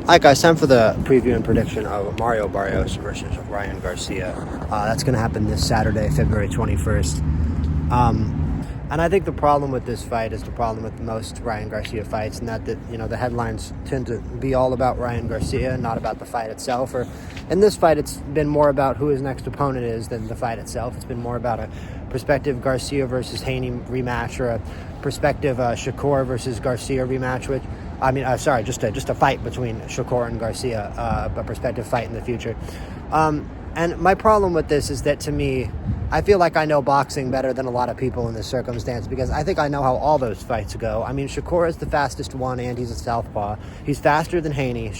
Hi guys, time for the preview and prediction of Mario Barrios versus Ryan Garcia. That's going to happen this Saturday, February 21st. And I think the problem with this fight is the problem with most Ryan Garcia fights, and that the headlines tend to be all about Ryan Garcia, not about the fight itself. Or in this fight, it's been more about who his next opponent is than the fight itself. It's been more about a prospective Garcia versus Haney rematch, or a prospective Shakur versus Garcia rematch, just a fight between Shakur and Garcia, a prospective fight in the future. And my problem with this is that, to me, I feel like I know boxing better than a lot of people in this circumstance, because I think I know how all those fights go. I mean, Shakur is the fastest one, and he's a southpaw. He's faster than Haney.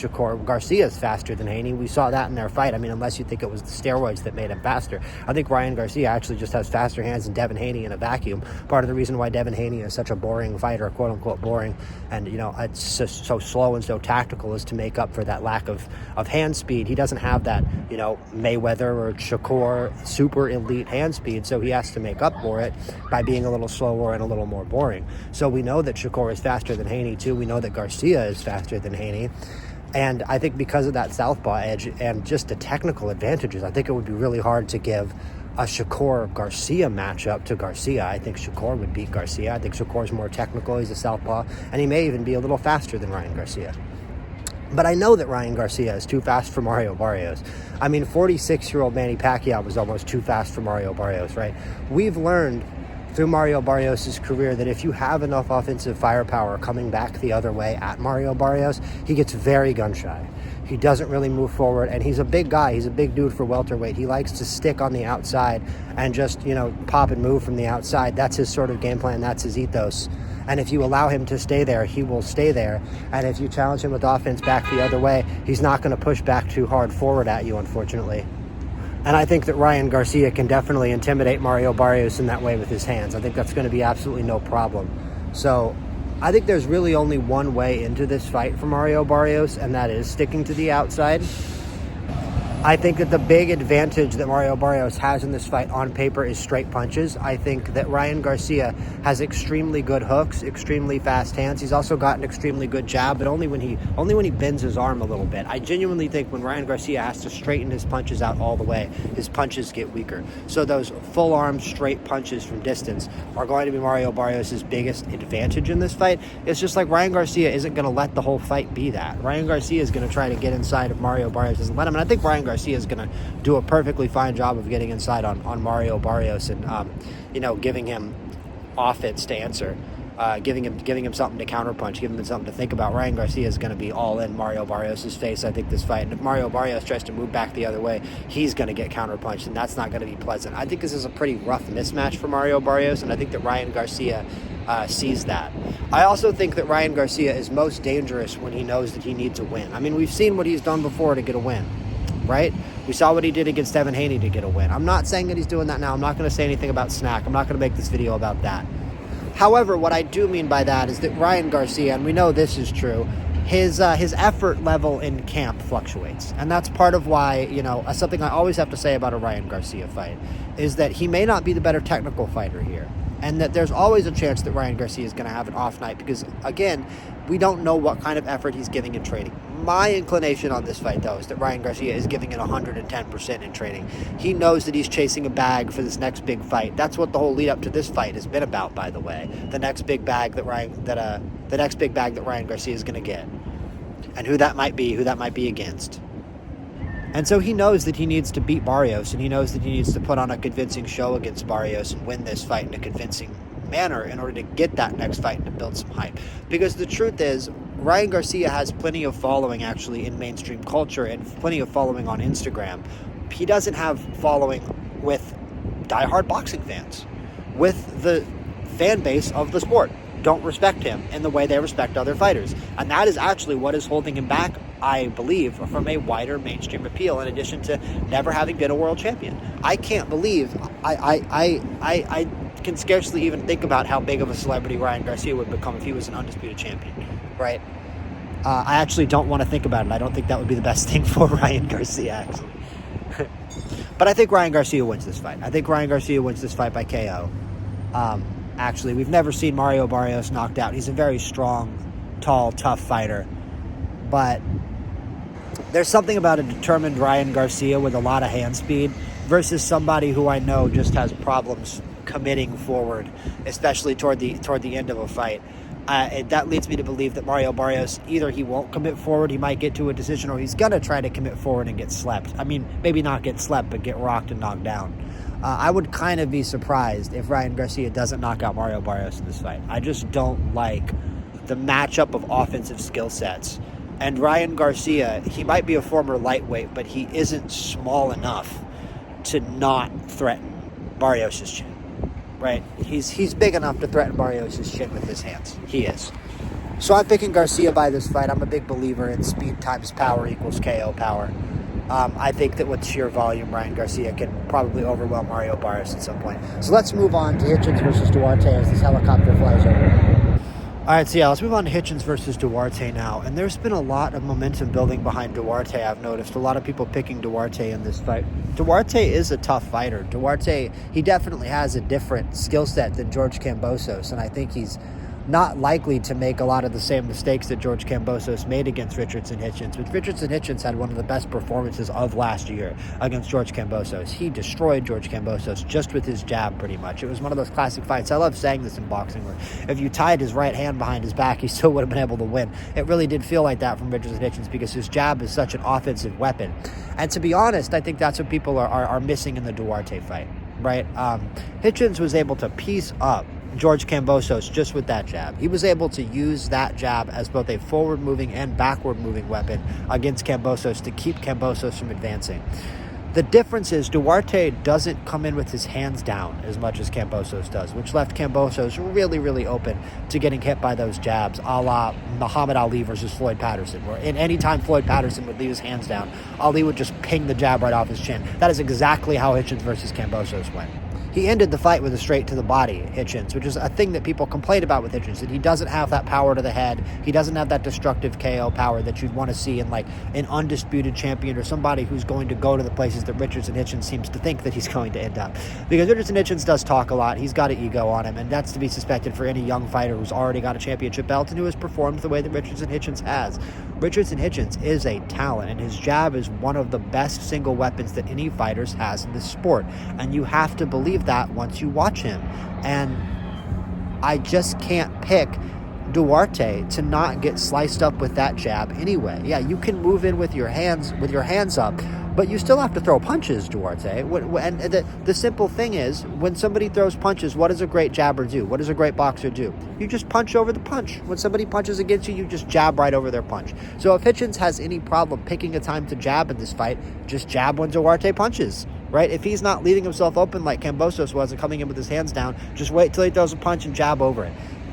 Garcia is faster than Haney. We saw that in their fight. I mean, unless you think it was the steroids that made him faster. I think Ryan Garcia actually just has faster hands than Devin Haney in a vacuum. Part of the reason why Devin Haney is such a boring fighter, quote-unquote boring, and, it's just so slow and so tactical, is to make up for that lack of hand speed. He doesn't have that, Mayweather or Shakur super elite hand speed, so he has to make up for it by being a little slower and a little more boring. So we know that Shakur is faster than Haney too. We know that Garcia is faster than Haney. And I think because of that southpaw edge and just the technical advantages, I think it would be really hard to give a Shakur-Garcia matchup to Garcia. I think Shakur would beat Garcia. I think Shakur's more technical. He's a southpaw, and he may even be a little faster than Ryan Garcia. But I know that Ryan Garcia is too fast for Mario Barrios. I mean, 46-year-old Manny Pacquiao was almost too fast for Mario Barrios, right? We've learned through Mario Barrios' career that if you have enough offensive firepower coming back the other way at Mario Barrios, he gets very gun-shy. He doesn't really move forward, and he's a big guy. He's a big dude for welterweight. He likes to stick on the outside and just, pop and move from the outside. That's his sort of game plan. That's his ethos. And if you allow him to stay there, he will stay there. And if you challenge him with offense back the other way, he's not going to push back too hard forward at you, unfortunately. And I think that Ryan Garcia can definitely intimidate Mario Barrios in that way with his hands. I think that's going to be absolutely no problem. So I think there's really only one way into this fight for Mario Barrios, and that is sticking to the outside. I think that the big advantage that Mario Barrios has in this fight on paper is straight punches. I think that Ryan Garcia has extremely good hooks, extremely fast hands. He's also got an extremely good jab, but only when he bends his arm a little bit. I genuinely think when Ryan Garcia has to straighten his punches out all the way, his punches get weaker. So those full arm straight punches from distance are going to be Mario Barrios' biggest advantage in this fight. It's just like Ryan Garcia isn't going to let the whole fight be that. Ryan Garcia is going to try to get inside if Mario Barrios doesn't let him. And I think Ryan Garcia is going to do a perfectly fine job of getting inside on Mario Barrios and, giving him offense to answer, giving him something to counterpunch, giving him something to think about. Ryan Garcia is going to be all in Mario Barrios' face, I think, this fight. And if Mario Barrios tries to move back the other way, he's going to get counterpunched, and that's not going to be pleasant. I think this is a pretty rough mismatch for Mario Barrios, and I think that Ryan Garcia sees that. I also think that Ryan Garcia is most dangerous when he knows that he needs a win. I mean, we've seen what he's done before to get a win, right? We saw what he did against Devin Haney to get a win. I'm not saying that he's doing that now. I'm not going to say anything about Snack. I'm not going to make this video about that. However, what I do mean by that is that Ryan Garcia, and we know this is true, his effort level in camp fluctuates. And that's part of why, something I always have to say about a Ryan Garcia fight is that he may not be the better technical fighter here. And that there's always a chance that Ryan Garcia is going to have an off night because, again, we don't know what kind of effort he's giving in training. My inclination on this fight, though, is that Ryan Garcia is giving it 110% in training. He knows that he's chasing a bag for this next big fight. That's what the whole lead up to this fight has been about, by the way. The next big bag that Ryan Garcia is going to get, and who that might be against. And so he knows that he needs to beat Barrios, and he knows that he needs to put on a convincing show against Barrios and win this fight in a convincing manner in order to get that next fight and to build some hype. Because the truth is, Ryan Garcia has plenty of following actually in mainstream culture and plenty of following on Instagram. He doesn't have following with diehard boxing fans, with the fan base of the sport. Don't respect him in the way they respect other fighters. And that is actually what is holding him back, I believe, from a wider mainstream appeal, in addition to never having been a world champion. I can't believe, I can scarcely even think about how big of a celebrity Ryan Garcia would become if he was an undisputed champion, right? I actually don't want to think about it. I don't think that would be the best thing for Ryan Garcia, actually. But I think Ryan Garcia wins this fight. I think Ryan Garcia wins this fight by KO. Actually, we've never seen Mario Barrios knocked out. He's a very strong, tall, tough fighter. But There's something about a determined Ryan Garcia with a lot of hand speed versus somebody who I know just has problems committing forward, especially toward the end of a fight. That leads me to believe that Mario Barrios, either he won't commit forward, he might get to a decision, or he's going to try to commit forward and get slept. I mean, maybe not get slept, but get rocked and knocked down. I would kind of be surprised if Ryan Garcia doesn't knock out Mario Barrios in this fight. I just don't like the matchup of offensive skill sets. And Ryan Garcia, he might be a former lightweight, but he isn't small enough to not threaten Barrios' chin, right? He's big enough to threaten Barrios' chin with his hands. He is. So I'm picking Garcia by this fight. I'm a big believer in speed times power equals KO power. I think that with sheer volume, Ryan Garcia can probably overwhelm Mario Barrios at some point. So let's move on to Hitchins versus Duarte as this helicopter flies over. All right, so yeah, let's move on to Hitchins versus Duarte now. And there's been a lot of momentum building behind Duarte, I've noticed. A lot of people picking Duarte in this fight. Duarte is a tough fighter. Duarte, he definitely has a different skill set than George Kambosos, and I think he's not likely to make a lot of the same mistakes that George Kambosos made against Richardson Hitchins. But Richardson Hitchins had one of the best performances of last year against George Kambosos. He destroyed George Kambosos just with his jab, pretty much. It was one of those classic fights. I love saying this in boxing, where if you tied his right hand behind his back, he still would have been able to win. It really did feel like that from Richardson Hitchins because his jab is such an offensive weapon. And to be honest, I think that's what people are missing in the Duarte fight, right? Hitchins was able to piece up George Kambosos just with that jab. He was able to use that jab as both a forward-moving and backward-moving weapon against Kambosos to keep Kambosos from advancing. The difference is Duarte doesn't come in with his hands down as much as Kambosos does, which left Kambosos really, really open to getting hit by those jabs, a la Muhammad Ali versus Floyd Patterson, where in any time Floyd Patterson would leave his hands down, Ali would just ping the jab right off his chin. That is exactly how Hitchins versus Kambosos went. He ended the fight with a straight to the body, Hitchins, which is a thing that people complain about with Hitchins, that he doesn't have that power to the head. He doesn't have that destructive KO power that you'd want to see in like an undisputed champion or somebody who's going to go to the places that Richardson Hitchins seems to think that he's going to end up. Because Richardson Hitchins does talk a lot. He's got an ego on him, and that's to be suspected for any young fighter who's already got a championship belt and who has performed the way that Richardson Hitchins has. Richardson Hitchins is a talent, and his jab is one of the best single weapons that any fighters has in this sport. And you have to believe that once you watch him. And I just can't pick Duarte to not get sliced up with that jab anyway. Yeah, you can move in with your hands up, but you still have to throw punches, Duarte. And the simple thing is, when somebody throws punches, what does a great jabber do? What does a great boxer do? You just punch over the punch. When somebody punches against you, you just jab right over their punch. So if Hitchins has any problem picking a time to jab in this fight, just jab when Duarte punches, right? If he's not leaving himself open like Kambosos was and coming in with his hands down, just wait till he throws a punch and jab over it.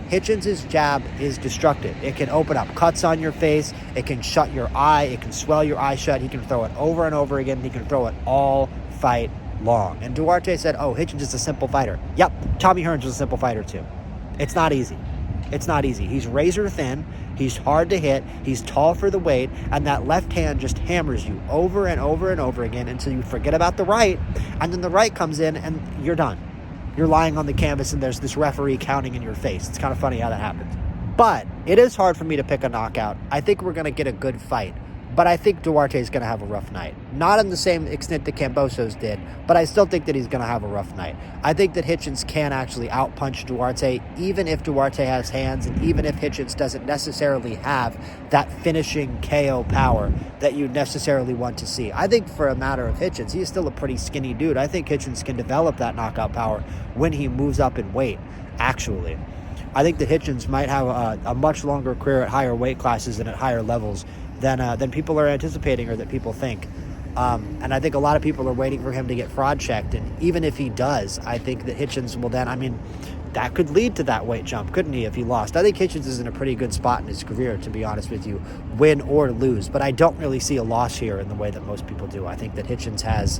Hitchins' jab is destructive. It can open up cuts on your face. It can shut your eye. It can swell your eye shut. He can throw it over and over again. He can throw it all fight long. And Duarte said, oh, Hitchins is a simple fighter. Yep, Tommy Hearns was a simple fighter too. It's not easy. It's not easy. He's razor thin. He's hard to hit. He's tall for the weight. And that left hand just hammers you over and over and over again until you forget about the right. And then the right comes in and you're done. You're lying on the canvas and there's this referee counting in your face. It's kind of funny how that happens. But it is hard for me to pick a knockout. I think we're going to get a good fight. But I think Duarte is going to have a rough night. Not in the same extent that Kambosos did, but I still think that he's going to have a rough night. I think that Hitchins can actually outpunch Duarte, even if Duarte has hands, and even if Hitchins doesn't necessarily have that finishing KO power that you necessarily want to see. I think for a matter of Hitchins, he's still a pretty skinny dude. I think Hitchins can develop that knockout power when he moves up in weight, actually. I think that Hitchins might have a much longer career at higher weight classes and at higher levels than people are anticipating or that people think. And I think a lot of people are waiting for him to get fraud checked. And even if he does, I think that Hitchins will then, that could lead to that weight jump, couldn't he, if he lost? I think Hitchins is in a pretty good spot in his career, to be honest with you, win or lose. But I don't really see a loss here in the way that most people do. I think that Hitchins has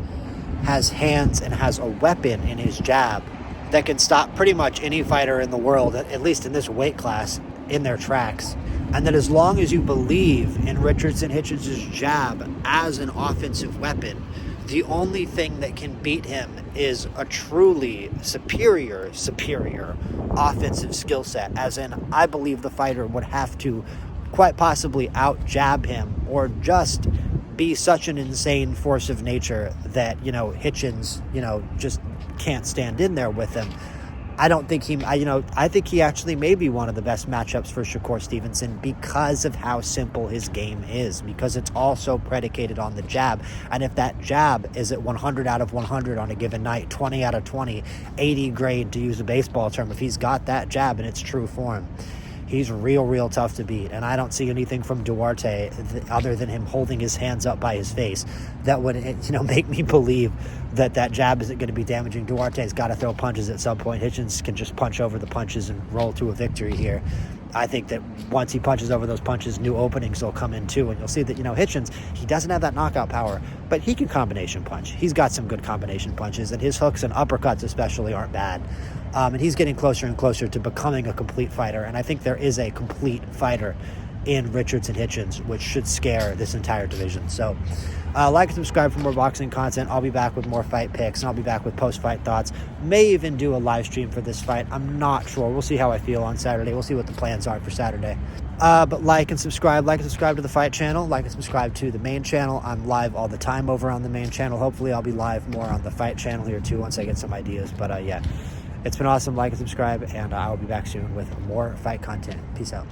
hands and has a weapon in his jab that can stop pretty much any fighter in the world, at least in this weight class, in their tracks. And that as long as you believe in Richardson Hitchins' jab as an offensive weapon, the only thing that can beat him is a truly superior offensive skill set. As in, I believe the fighter would have to quite possibly out-jab him or just be such an insane force of nature that, Hitchins, just can't stand in there with him. I think he actually may be one of the best matchups for Shakur Stevenson because of how simple his game is, because it's all so predicated on the jab. And if that jab is at 100 out of 100 on a given night, 20 out of 20, 80 grade, to use a baseball term, if he's got that jab in its true form, he's real tough to beat. And I don't see anything from Duarte other than him holding his hands up by his face that would, make me believe that jab isn't going to be damaging. Duarte's got to throw punches at some point. Hitchins can just punch over the punches and roll to a victory here. I think that once he punches over those punches, new openings will come in too. And you'll see that, Hitchins, he doesn't have that knockout power, but he can combination punch. He's got some good combination punches, and his hooks and uppercuts especially aren't bad. And he's getting closer and closer to becoming a complete fighter. And I think there is a complete fighter in Richardson Hitchins, which should scare this entire division. So like and subscribe for more boxing content. I'll be back with more fight picks, and I'll be back with post-fight thoughts. May even do a live stream for this fight. I'm not sure. We'll see how I feel on Saturday. We'll see what the plans are for Saturday. But like and subscribe to the fight channel. Like and subscribe to the main channel. I'm live all the time over on the main channel. Hopefully I'll be live more on the fight channel here too once I get some ideas. But yeah, it's been awesome. Like and subscribe, and I'll be back soon with more fight content. Peace out.